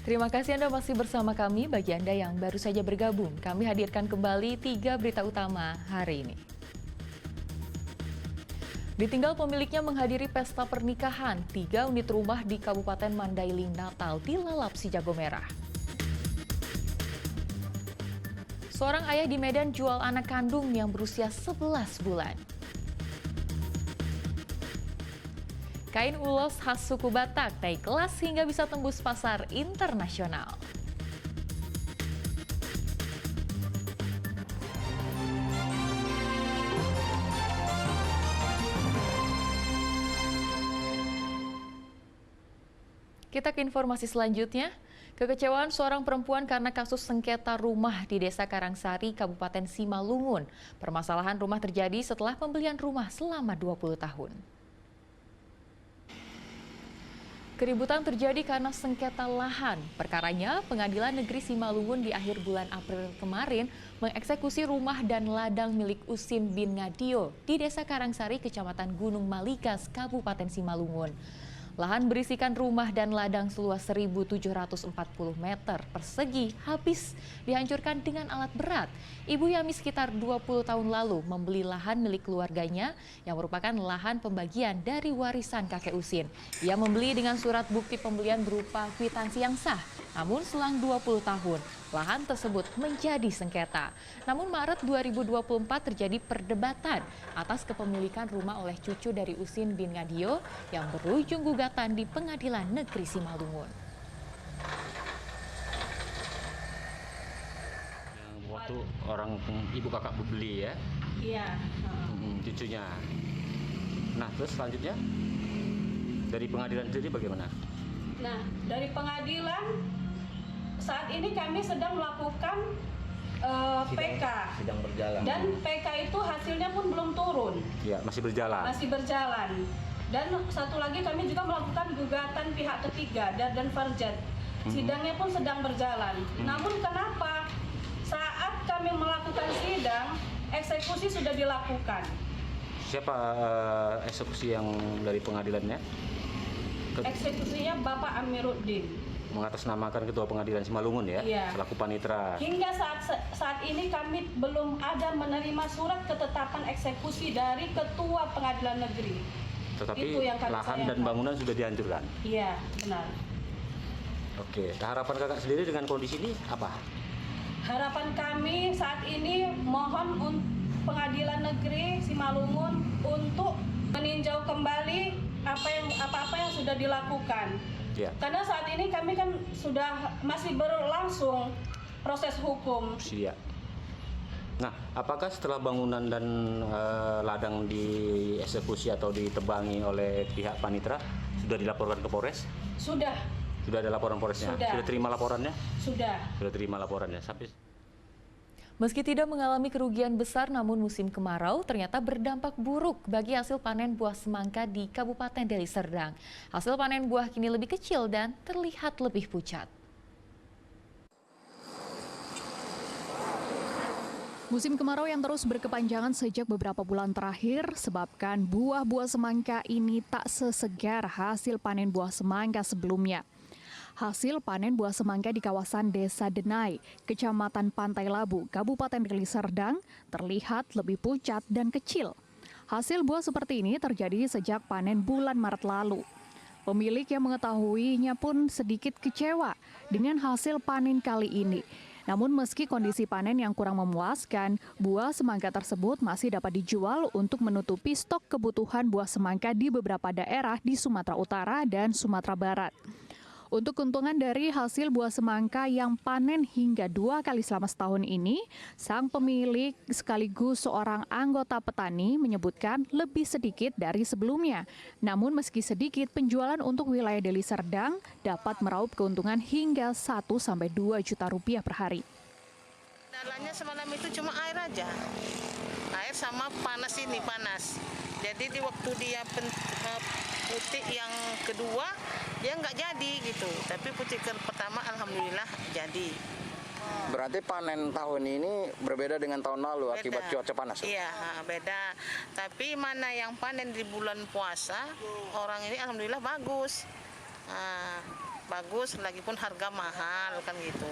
Terima kasih Anda masih bersama kami. Bagi Anda yang baru saja bergabung, kami hadirkan kembali 3 berita utama hari ini. Ditinggal pemiliknya menghadiri pesta pernikahan, 3 unit rumah di Kabupaten Mandailing Natal dilalap si jago merah. Seorang ayah di Medan jual anak kandung yang berusia 11 bulan. Kain ulos khas suku Batak naik kelas hingga bisa tembus pasar internasional. Kita ke informasi selanjutnya. Kekecewaan seorang perempuan karena kasus sengketa rumah di Desa Karangsari, Kabupaten Simalungun. Permasalahan rumah terjadi setelah pembelian rumah selama 20 tahun. Keributan terjadi karena sengketa lahan. Perkaranya, Pengadilan Negeri Simalungun di akhir bulan April kemarin mengeksekusi rumah dan ladang milik Usin bin Ngadio di Desa Karangsari, Kecamatan Gunung Malikas, Kabupaten Simalungun. Lahan berisikan rumah dan ladang seluas 1.740 meter persegi habis dihancurkan dengan alat berat. Ibu Yami sekitar 20 tahun lalu membeli lahan milik keluarganya yang merupakan lahan pembagian dari warisan kakek Usin. Ia membeli dengan surat bukti pembelian berupa kwitansi yang sah. Namun selang 20 tahun, lahan tersebut menjadi sengketa. Namun Maret 2024 terjadi perdebatan atas kepemilikan rumah oleh cucu dari Usin bin Ngadio yang berujung gugatan di Pengadilan Negeri Simalungun. Waktu orang ibu kakak beli ya? Iya. Cucunya. Nah terus selanjutnya dari pengadilan sendiri bagaimana? Nah, dari pengadilan saat ini kami sedang melakukan PK. Sidang berjalan. Dan PK itu hasilnya pun belum turun. Ya, masih berjalan. Masih berjalan. Dan satu lagi kami juga melakukan gugatan pihak ketiga dan Farjat. Sidangnya pun sedang berjalan. Namun kenapa saat kami melakukan sidang, eksekusi sudah dilakukan? Siapa eksekusi yang dari pengadilannya? Eksekusinya Bapak Amiruddin. Mengatasnamakan Ketua Pengadilan Simalungun ya? Iya. Selaku panitera. Hingga saat ini kami belum ada menerima surat ketetapan eksekusi dari Ketua Pengadilan Negeri. Tetapi Itu yang kami lahan sayangkan. dan bangunan sudah dihancurkan? Iya, benar. Oke, harapan kakak sendiri dengan kondisi ini apa? Harapan kami saat ini mohon Pengadilan Negeri Simalungun untuk meninjau kembali apa-apa yang sudah dilakukan. Ya. Karena saat ini kami kan masih berlangsung proses hukum. Siap. Nah, apakah setelah bangunan dan ladang dieksekusi atau ditebangi oleh pihak panitera sudah dilaporkan ke Polres? Sudah. Sudah ada laporan Polresnya? Sudah. Sudah terima laporannya? Sudah. Sudah terima laporannya. Meski tidak mengalami kerugian besar, namun musim kemarau ternyata berdampak buruk bagi hasil panen buah semangka di Kabupaten Deli Serdang. Hasil panen buah kini lebih kecil dan terlihat lebih pucat. Musim kemarau yang terus berkepanjangan sejak beberapa bulan terakhir sebabkan buah-buah semangka ini tak sesegar hasil panen buah semangka sebelumnya. Hasil panen buah semangka di kawasan Desa Denai, Kecamatan Pantai Labu, Kabupaten Deli Serdang terlihat lebih pucat dan kecil. Hasil buah seperti ini terjadi sejak panen bulan Maret lalu. Pemilik yang mengetahuinya pun sedikit kecewa dengan hasil panen kali ini. Namun meski kondisi panen yang kurang memuaskan, buah semangka tersebut masih dapat dijual untuk menutupi stok kebutuhan buah semangka di beberapa daerah di Sumatera Utara dan Sumatera Barat. Untuk keuntungan dari hasil buah semangka yang panen hingga 2 kali selama setahun ini, sang pemilik sekaligus seorang anggota petani menyebutkan lebih sedikit dari sebelumnya. Namun meski sedikit, penjualan untuk wilayah Deli Serdang dapat meraup keuntungan hingga 1-2 juta rupiah per hari. Kendalanya semalam itu cuma air aja. Air sama panas. Jadi di waktu dia putik yang kedua, dia nggak jadi gitu. Tapi putik pertama alhamdulillah jadi. Berarti panen tahun ini berbeda dengan tahun lalu Beda. akibat cuaca panas? Iya, beda. Tapi mana yang panen di bulan puasa, orang ini alhamdulillah bagus. bagus, lagi pun harga mahal kan gitu.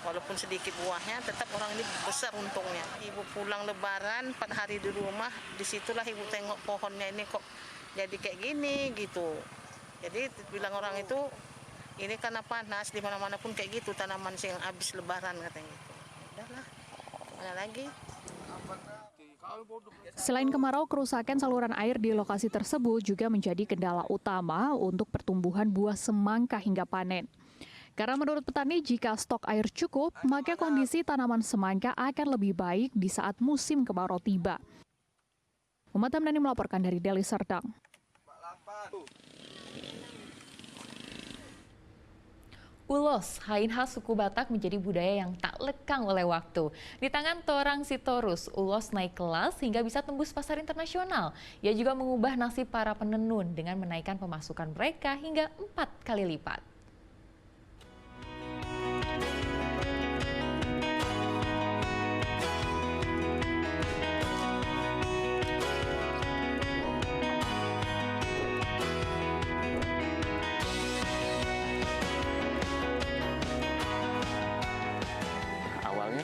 Walaupun sedikit buahnya, tetap orang ini besar untungnya. Ibu pulang lebaran 4 hari di rumah, disitulah ibu tengok pohonnya ini kok jadi kayak gini gitu. Jadi bilang orang itu, ini karena panas, di mana-mana pun kayak gitu tanaman yang habis lebaran katanya gitu. Udahlah, mana lagi. Selain kemarau, kerusakan saluran air di lokasi tersebut juga menjadi kendala utama untuk pertumbuhan buah semangka hingga panen. Karena menurut petani, jika stok air cukup, maka kondisi tanaman semangka akan lebih baik di saat musim kemarau tiba. Muhammad Hamdani melaporkan dari Deli Serdang. Ulos, hain khas suku Batak menjadi budaya yang tak lekang oleh waktu. Di tangan Torang Sitorus, ulos naik kelas hingga bisa tembus pasar internasional. Ia juga mengubah nasib para penenun dengan menaikkan pemasukan mereka hingga 4 kali lipat.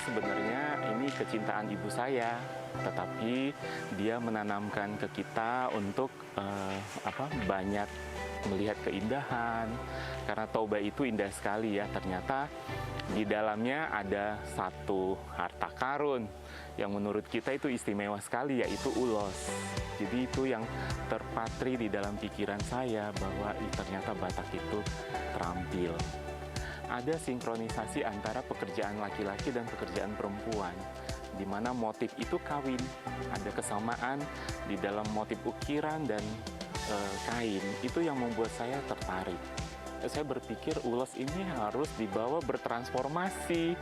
Sebenarnya ini kecintaan ibu saya, tetapi dia menanamkan ke kita untuk banyak melihat keindahan. Karena Toba itu indah sekali ya, ternyata di dalamnya ada satu harta karun yang menurut kita itu istimewa sekali, yaitu ulos. Jadi itu yang terpatri di dalam pikiran saya bahwa ternyata Batak itu terampil. Ada sinkronisasi antara pekerjaan laki-laki dan pekerjaan perempuan, di mana motif itu kawin. Ada kesamaan di dalam motif ukiran dan kain. Itu yang membuat saya tertarik. Saya berpikir ulos ini harus dibawa bertransformasi.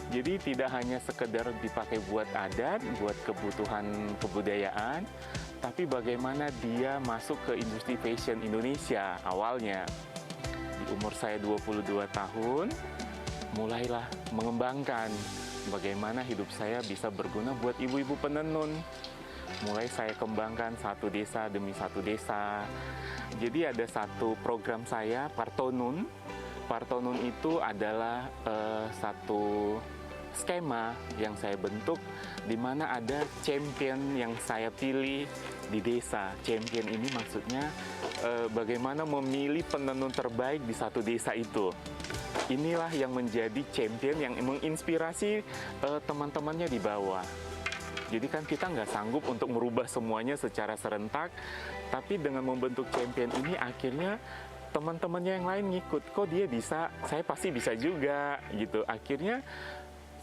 Jadi tidak hanya sekedar dipakai buat adat, buat kebutuhan kebudayaan, tapi bagaimana dia masuk ke industri fashion Indonesia awalnya. Di umur saya 22 tahun, mulailah mengembangkan bagaimana hidup saya bisa berguna buat ibu-ibu penenun. Mulai saya kembangkan satu desa demi satu desa. Jadi ada satu program saya, Partonun. Partonun itu adalah satu skema yang saya bentuk di mana ada champion yang saya pilih di desa. Champion ini maksudnya bagaimana memilih penenun terbaik di satu desa itu. Inilah yang menjadi champion yang menginspirasi teman-temannya di bawah. Jadi kan kita nggak sanggup untuk merubah semuanya secara serentak, tapi dengan membentuk champion ini akhirnya teman-temannya yang lain ngikut. Kok dia bisa, saya pasti bisa juga gitu. Akhirnya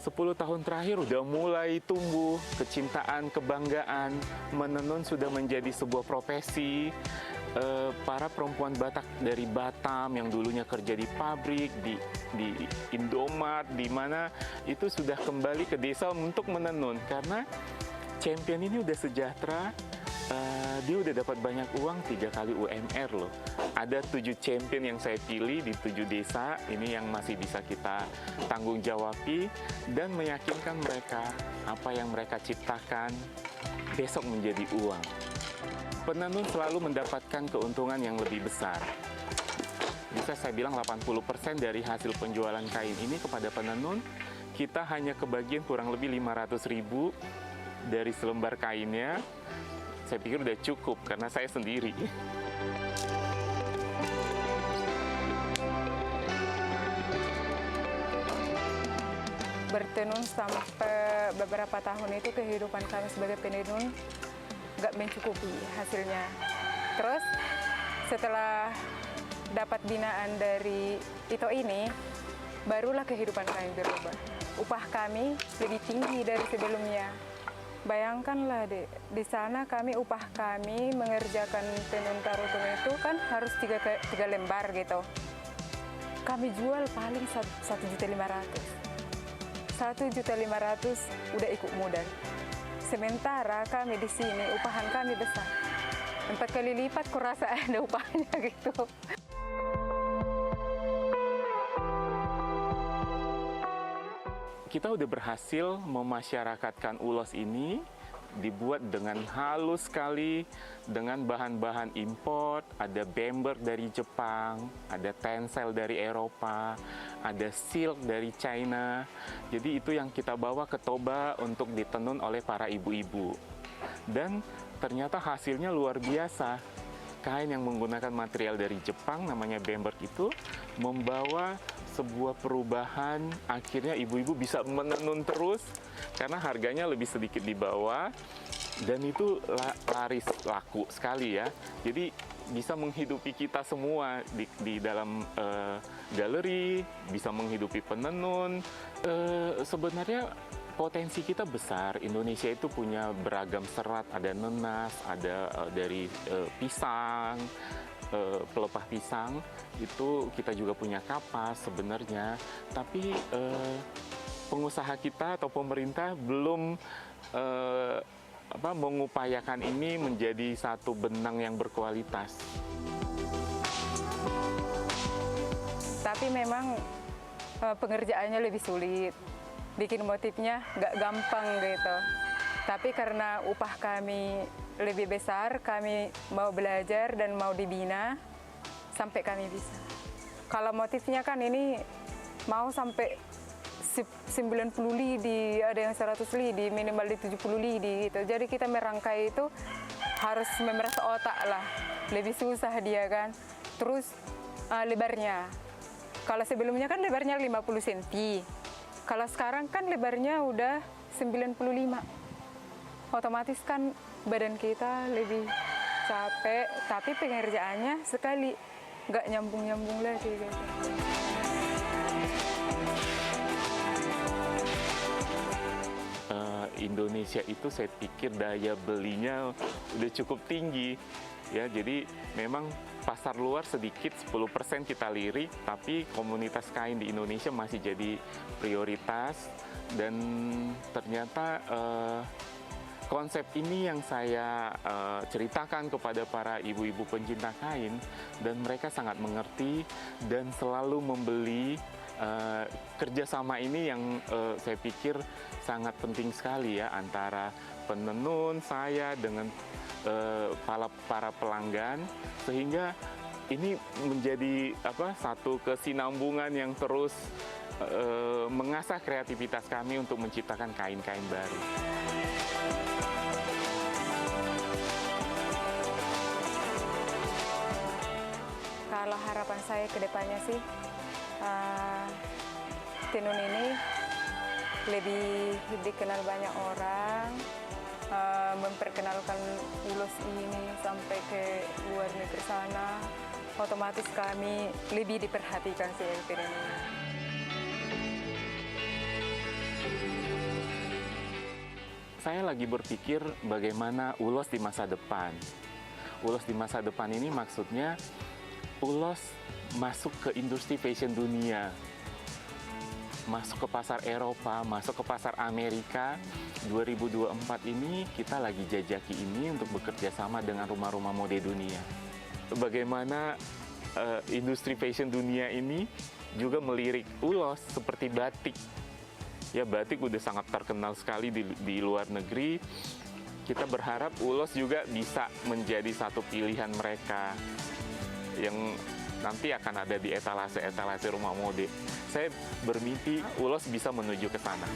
10 tahun terakhir udah mulai tumbuh kecintaan, kebanggaan, menenun sudah menjadi sebuah profesi. Para perempuan Batak dari Batam yang dulunya kerja di pabrik, di Indomaret, di mana itu sudah kembali ke desa untuk menenun. Karena champion ini udah sejahtera, dia udah dapat banyak uang, 3 kali UMR loh. Ada 7 champion yang saya pilih di 7 desa, ini yang masih bisa kita tanggung jawabi dan meyakinkan mereka apa yang mereka ciptakan besok menjadi uang. Penenun selalu mendapatkan keuntungan yang lebih besar. Bisa saya bilang 80% dari hasil penjualan kain ini kepada penenun, kita hanya kebagian kurang lebih 500.000 dari selembar kainnya. Saya pikir udah cukup karena saya sendiri. Bertenun sampai beberapa tahun itu kehidupan kami sebagai penenun nggak mencukupi hasilnya. Terus setelah dapat binaan dari Ito ini, barulah kehidupan kami berubah. Upah kami lebih tinggi dari sebelumnya. Bayangkanlah di sana kami upah kami mengerjakan tenun karutun itu kan harus 3 lembar gitu. Kami jual paling 1.500.000. 1.500.000 udah ikut modal. Sementara kami di sini upahan kami besar. 4 kali lipat kurasa ada upahnya gitu. Kita udah berhasil memasyarakatkan ulos ini dibuat dengan halus sekali dengan bahan-bahan import, ada bember dari Jepang, ada tencel dari Eropa, ada silk dari China. Jadi itu yang kita bawa ke Toba untuk ditenun oleh para ibu-ibu. Dan ternyata hasilnya luar biasa. Kain yang menggunakan material dari Jepang namanya bember itu membawa sebuah perubahan, akhirnya ibu-ibu bisa menenun terus karena harganya lebih sedikit di bawah dan itu laris laku sekali ya. Jadi bisa menghidupi kita semua di dalam galeri, bisa menghidupi penenun. Sebenarnya potensi kita besar. Indonesia itu punya beragam serat, ada nenas, ada dari pisang, pelepah pisang, itu kita juga punya kapas sebenarnya. Tapi pengusaha kita atau pemerintah belum mengupayakan ini menjadi satu benang yang berkualitas. Tapi memang pengerjaannya lebih sulit. Bikin motifnya nggak gampang gitu. Tapi karena upah kami lebih besar, kami mau belajar dan mau dibina sampai kami bisa. Kalau motifnya kan ini mau sampai 90 lidi, ada yang 100 lidi, minimal di 70 lidi gitu. Jadi kita merangkai itu harus memeras otak lah. Lebih susah dia kan. Terus lebarnya. Kalau sebelumnya kan lebarnya 50 cm. Kalau sekarang kan lebarnya udah 95. Otomatis kan badan kita lebih capek, tapi pengerjaannya sekali nggak nyambung-nyambung lagi gitu. Indonesia itu saya pikir daya belinya udah cukup tinggi ya, jadi memang pasar luar sedikit 10% kita lirik, tapi komunitas kain di Indonesia masih jadi prioritas dan ternyata konsep ini yang saya ceritakan kepada para ibu-ibu pencinta kain dan mereka sangat mengerti dan selalu membeli. Kerjasama ini yang saya pikir sangat penting sekali ya antara penenun saya dengan para pelanggan, sehingga ini menjadi satu kesinambungan yang terus mengasah kreativitas kami untuk menciptakan kain-kain baru. Kalau harapan saya ke depannya sih, tenun ini lebih dikenal banyak orang, memperkenalkan ulos ini sampai ke luar negeri sana, otomatis kami lebih diperhatikan sih tenun ini. Saya lagi berpikir bagaimana ulos di masa depan. Ulos di masa depan ini maksudnya ulos masuk ke industri fashion dunia, masuk ke pasar Eropa, masuk ke pasar Amerika. 2024 ini kita lagi jajaki ini untuk bekerja sama dengan rumah-rumah mode dunia. Bagaimana industri fashion dunia ini juga melirik ulos seperti batik. Ya, batik udah sangat terkenal sekali di luar negeri. Kita berharap ulos juga bisa menjadi satu pilihan mereka yang nanti akan ada di etalase-etalase rumah mode. Saya bermimpi ulos bisa menuju ke sana.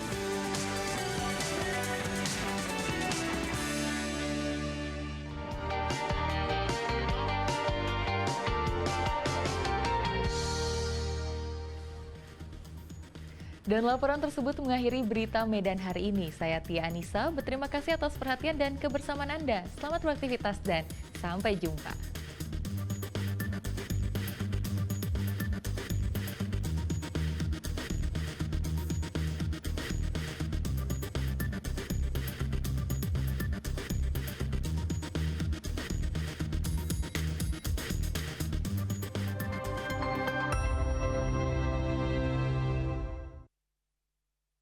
Dan laporan tersebut mengakhiri berita Medan hari ini. Saya Tia Anissa, berterima kasih atas perhatian dan kebersamaan Anda. Selamat beraktivitas dan sampai jumpa.